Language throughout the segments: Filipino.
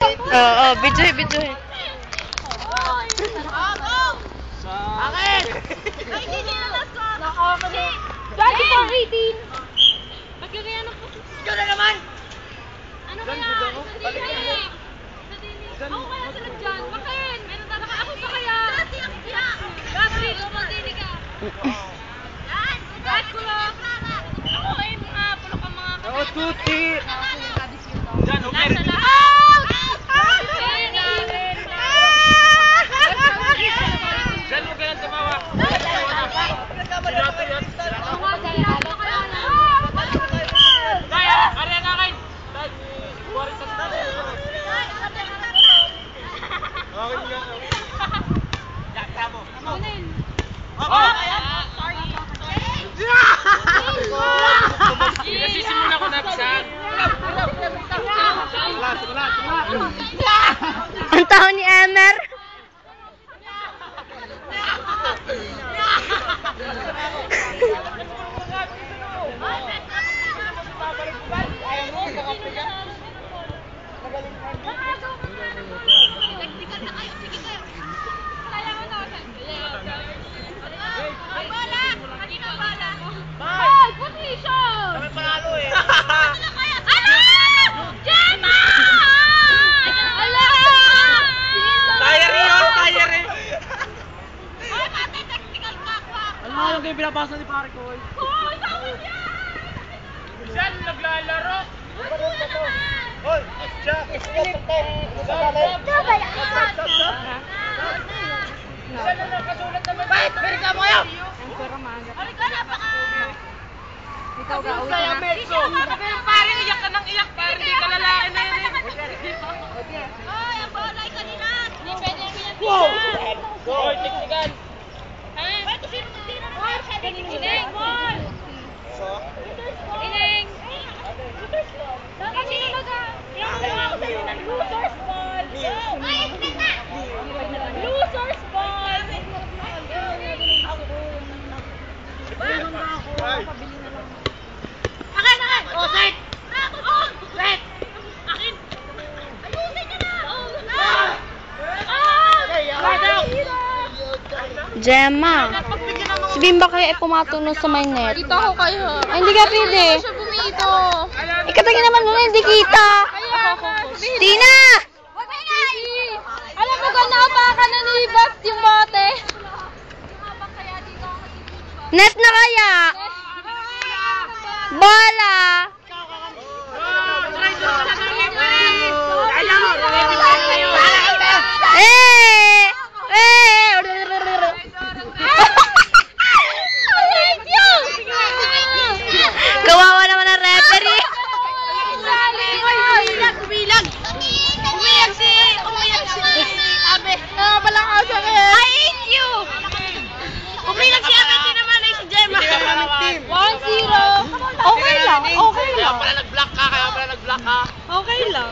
Oo, video. Akin! Ay, hindi na ko. Nakakalimutan. 24-18. Magkagaya ng puso. Ikaw na naman! Ano kaya? Sa dili. Ako kaya sila dyan. Bakit? Meron talaga ako pa kaya? Gasly, lumagini ka. Yan! Kulo. Ako ay mga pulo ka mga kapatid. Oo, tuti! Diyan, okay. Nasa lahat. Diyan, huwag ka lang tumawa. Nasisimula ko na bisa. Ang tao ni Emer. Ano kayo pinapasa ni pare ko? Hoy, bakit yan? Saan naglalaro? Hoy, siya! Saan na nakasulat naman? Bakit? Merika mo kayo! Ay, ka na, baka. Ikaw ka, uwi Sa'yo, ka na. Metso! Pare, iyak ka ng iyak! Pare, di ka lalaki na yun eh! Ay, ang balay kanina. Hindi pwede yung pinag-ilan. Wow! Hoy, teknikan! Ha? Sino tira na kayo? Ineng! Ineng! Bakit sino naga? Losers ball! Losers ball! Akin! Oh, set! Set! Akin! Ayusin ka na! Gemma. Si Bimba kaya ay pumatulong sa may net. Dito ako kayo. Ay, hindi ka pwede. Siya bumito. Ikatagin naman muna, hindi kita. Tina! Alam mo ka, napakan na ni Bas yung bote. Net na kaya. Bola. Kawawa naman ang referee. Umiyak si Abe. Walang asa ka. I hate you. Umiyak si Abe, di naman ay si Gemma. 1-0. Okay lang. Kaya pala nag-block ka, Okay lang.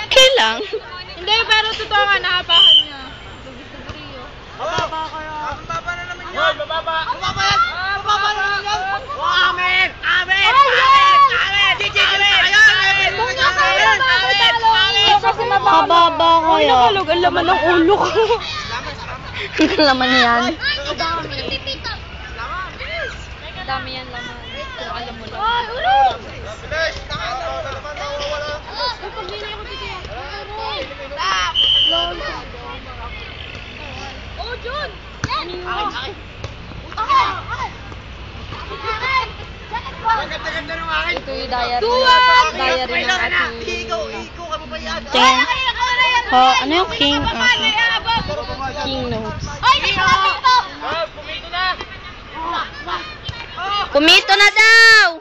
Okay lang. Hindi, pero totoo nga, nahapakan niya. Ang baba na naman yun! Hoy, bababa! Baba na naman yan! Amen! Amen! Kababa kaya. Ang laman ng ulo ko. Ang laman yan. Dami yan laman. Kung alam mo lang. Bilis! Nakakatawa naman nawawala. Oh, Jun! Ganda-ganda ng akin! Ito yung diary. Tuwan! Diary ng ating... Ikaw ka pa ba yan? Tingnan. Ano yung king? King notes. Ay, dito! Oh, pumito na! Kumito na daw!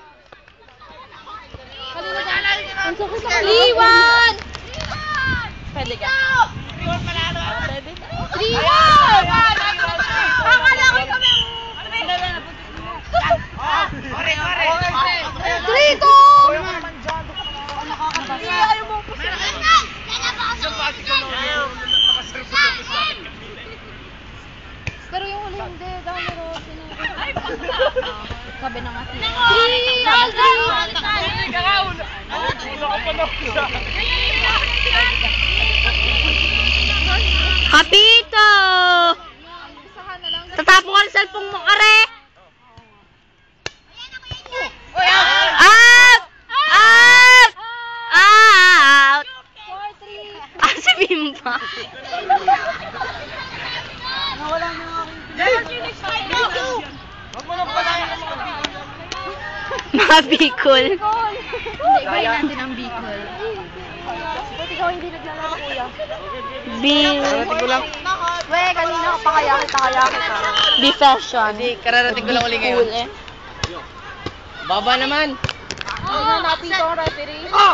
Liwan! Pwede ka. 3-1! Akala ko kami. 3-2! Ayaw mo po siya. Pero yung huli hindi. Dahil meron. Sabi na nga siya. 3-1! Hindi ka ka! Ulo ko pa na! pa. Huwag mo nang palayan kasi Mga Bicol. Ibahin natin ang Bicol. Ba't ikaw hindi naglalaro, kuya? Kararating ko lang. We, kanina ka pa kaya kita. Fashion. Hindi, kararating ko lang uli ngayon. Cool eh. Baba naman. Tingnan natin ito ang referee. Oh!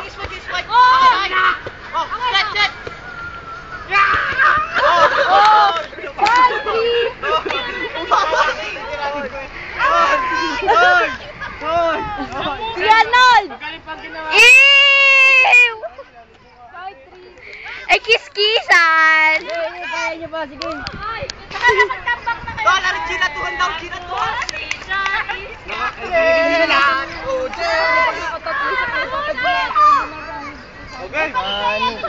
Kuya Arnold! Ew! Eh, kiss-kissan! Kaya niyo ba? Sige. Gina tuhan daw, Gina tuhan. Okay.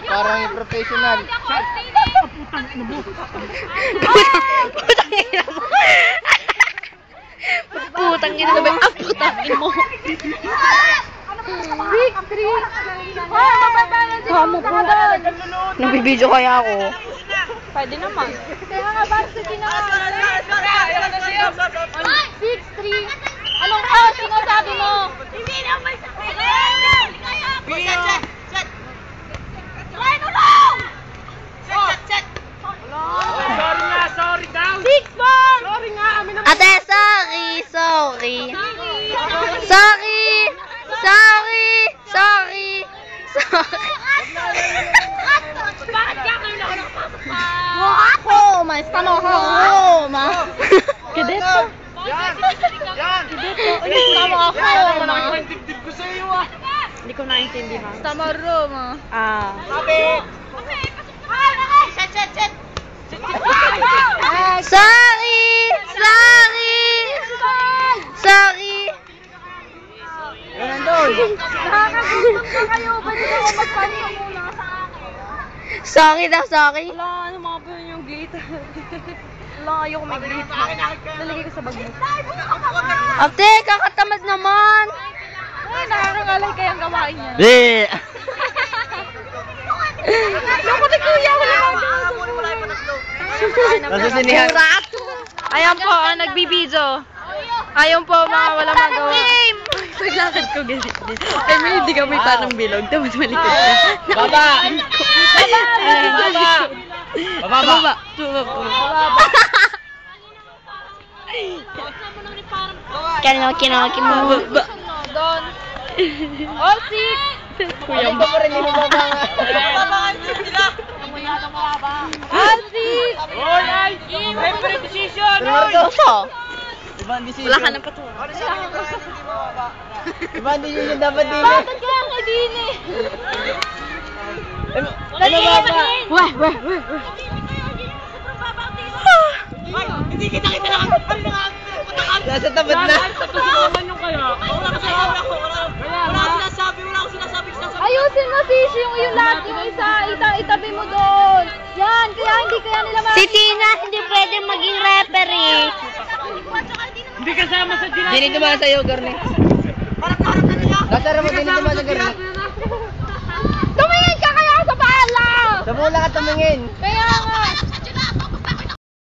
Parang professional. Putang ina mo. Ang putang ina mo. Kamo po. Nagbibideo kaya ako. Pwede naman. Kaya nga, varsity na nga. 6-3. Anong sinasabi mo? Hindi naman sa Sorry daw. 6-1! Sorry nga, amin naman. Ate, sorry. Bakit ka kayo na ako nakapasok pa? Home, estamos home. Kedito. Yan. Yan. Estamos home. Dibdib ko sa iyo ah. Hindi ko naintindihan. Estamos Roma. Ah. Sabi. Sorry. Nandun. Nakakagutom na kayo. Pwede na ako magpanik muna sa akin. Sorry. Wala, ano mga pa yung glitter. Wala, ayoko may glitter. Nalagay ko sa bag mo. Ate, kakatamad naman. Ay, nakakangalay kayang gawain yan. Loko ni kuya, wala akong Nasa sinihan. Ayan po, nagbibidyo. Ayan po, mga walang magawa. Paglakad ko ganit din. Ay, may hindi kami parang bilog. Tapos malikot ka. Baba. Baba. Kinaki mo. Doon. All six. Kuya mo. All six. Referee decision. Mardoso. Ibang decision. Wala ka ng patungan. Ibang decision dapat din. Bakit kaya nga din eh? Ano baba? Weh. Hindi kita lang. Nasa tapat na. Wala akong sinasabi. Ayusin mo sis yung lahat yung isa. Itabi mo doon. Yan, kaya nila Si Tina hindi pwede maging referee. Hindi kasama sa dinami. Hindi naman sa'yo, Garni. Nasara mo, hindi naman sa Garni. Tumingin ka kaya sa pala! Sa mula ka tumingin. Kaya nga.